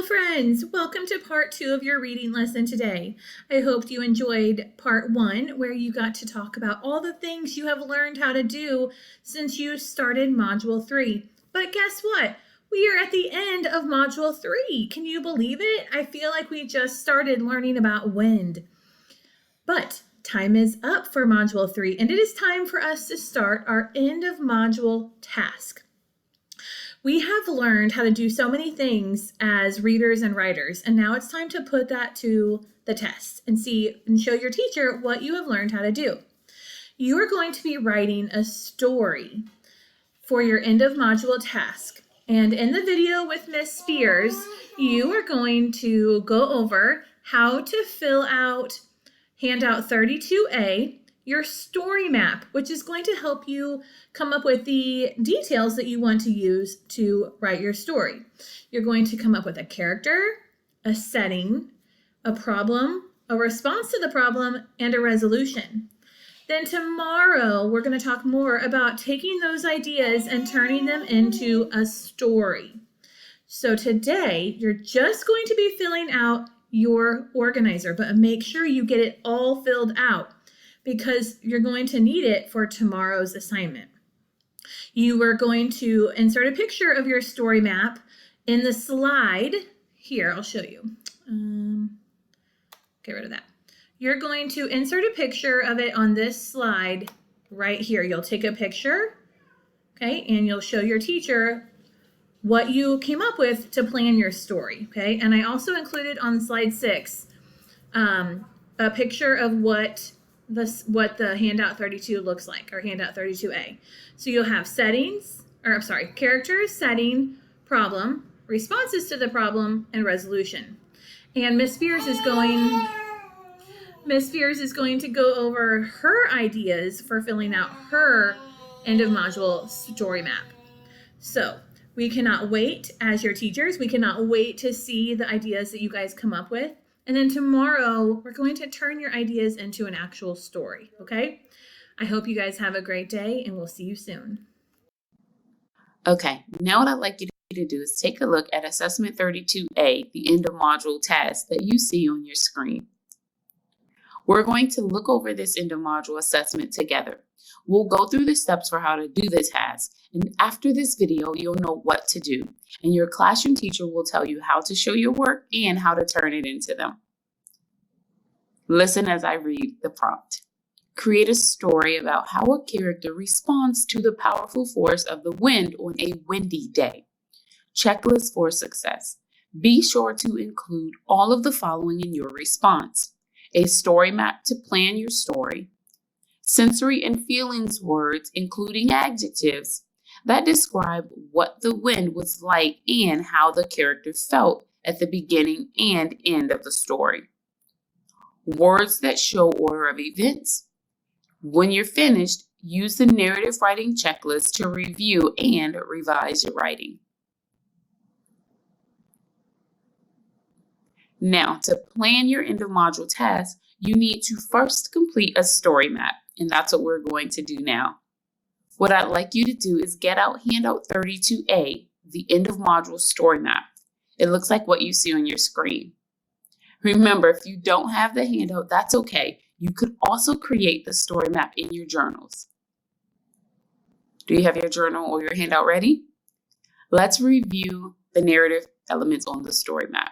friends, welcome to part 2 of your reading lesson today. I hope you enjoyed part 1 where you got to talk about all the things you have learned how to do since you started module 3. But guess what? We are at the end of module 3. Can you believe it? I feel like we just started learning about wind. But time is up for module 3 and it is time for us to start our end of module task. We have learned how to do so many things as readers and writers, and now it's time to put that to the test and see and show your teacher what you have learned how to do. You are going to be writing a story for your end of module task. And in the video with Miss Spears, you are going to go over how to fill out handout 32A, your story map, which is going to help you come up with the details that you want to use to write your story. You're going to come up with a character, a setting, a problem, a response to the problem, and a resolution. Then tomorrow, we're going to talk more about taking those ideas and turning them into a story. So today, you're just going to be filling out your organizer, but make sure you get it all filled out, because you're going to need it for tomorrow's assignment. You are going to insert a picture of your story map in the slide. Here, I'll show you. Get rid of that. You're going to insert a picture of it on this slide right here. You'll take a picture, okay, and you'll show your teacher what you came up with to plan your story, okay? And I also included on slide 6 a picture of what the handout 32 looks like, or handout 32A. So you'll have characters, setting, problem, responses to the problem, and resolution. And Miss Spears is going to go over her ideas for filling out her end of module story map. So we cannot wait, as your teachers, we cannot wait to see the ideas that you guys come up with. And then tomorrow, we're going to turn your ideas into an actual story, okay? I hope you guys have a great day, and we'll see you soon. Okay, now what I'd like you to do is take a look at Assessment 32A, the end of module task that you see on your screen. We're going to look over this end of module assessment together. We'll go through the steps for how to do the task, and after this video, you'll know what to do, and your classroom teacher will tell you how to show your work and how to turn it into them. Listen as I read the prompt. Create a story about how a character responds to the powerful force of the wind on a windy day. Checklist for success. Be sure to include all of the following in your response: a story map to plan your story, sensory and feelings words, including adjectives that describe what the wind was like and how the character felt at the beginning and end of the story. Words that show order of events. When you're finished, use the narrative writing checklist to review and revise your writing. Now, to plan your end of module task, you need to first complete a story map, and that's what we're going to do now. What I'd like you to do is get out handout 32A, the end of module story map. It looks like what you see on your screen. Remember, if you don't have the handout, that's okay. You could also create the story map in your journals. Do you have your journal or your handout ready? Let's review the narrative elements on the story map.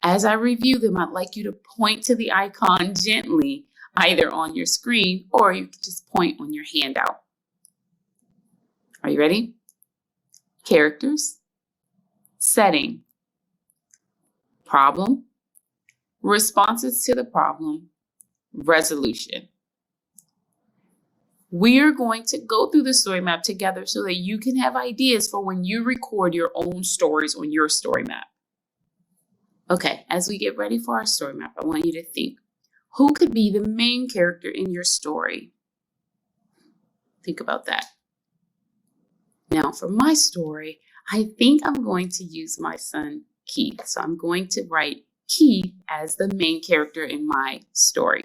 As I review them, I'd like you to point to the icon gently, either on your screen or you can just point on your handout. Are you ready? Characters, setting, problem, responses to the problem, resolution. We are going to go through the story map together so that you can have ideas for when you record your own stories on your story map. Okay, as we get ready for our story map, I want you to think, who could be the main character in your story? Think about that. Now, for my story, I think I'm going to use my son, Keith. So I'm going to write Keith as the main character in my story.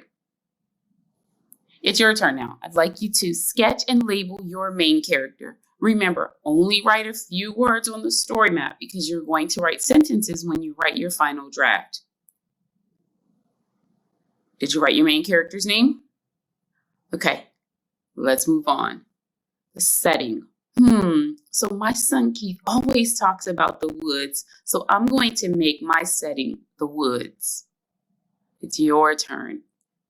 It's your turn now. I'd like you to sketch and label your main character. Remember, only write a few words on the story map because you're going to write sentences when you write your final draft. Did you write your main character's name? Okay, let's move on. The setting. So my son Keith always talks about the woods, so I'm going to make my setting the woods. It's your turn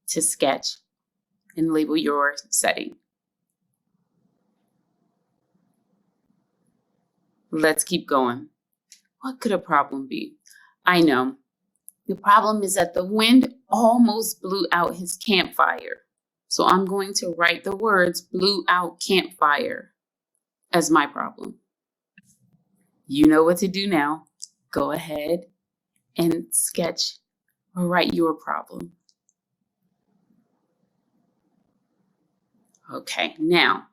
to sketch and label your setting. Let's keep going. What could a problem be? I know. The problem is that the wind almost blew out his campfire. So I'm going to write the words blew out campfire as my problem. You know what to do now. Go ahead and sketch or write your problem. Okay, now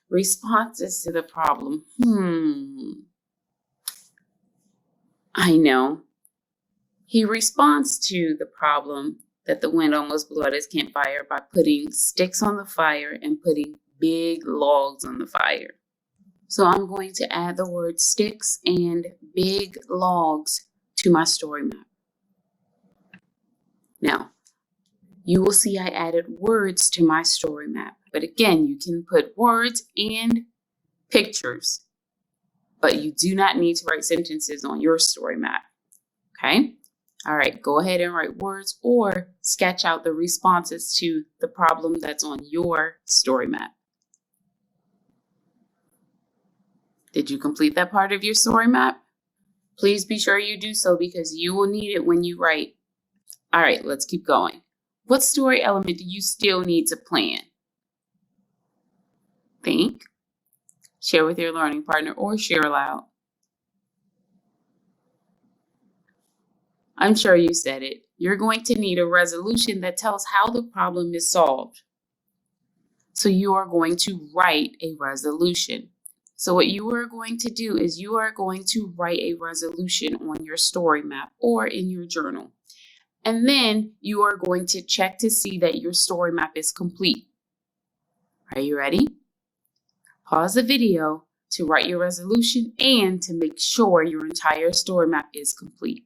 responses to the problem. I know. He responds to the problem that the wind almost blew out his campfire by putting sticks on the fire and putting big logs on the fire. So I'm going to add the word sticks and big logs to my story map. Now, you will see I added words to my story map. But again, you can put words and pictures, but you do not need to write sentences on your story map. Okay? All right, go ahead and write words or sketch out the responses to the problem that's on your story map. Did you complete that part of your story map? Please be sure you do so because you will need it when you write. All right, let's keep going. What story element do you still need to plan? Think, share with your learning partner, or share aloud. I'm sure you said it. You're going to need a resolution that tells how the problem is solved. So you are going to write a resolution. So what you are going to do is you are going to write a resolution on your story map or in your journal. And then you are going to check to see that your story map is complete. Are you ready? Pause the video to write your resolution and to make sure your entire story map is complete.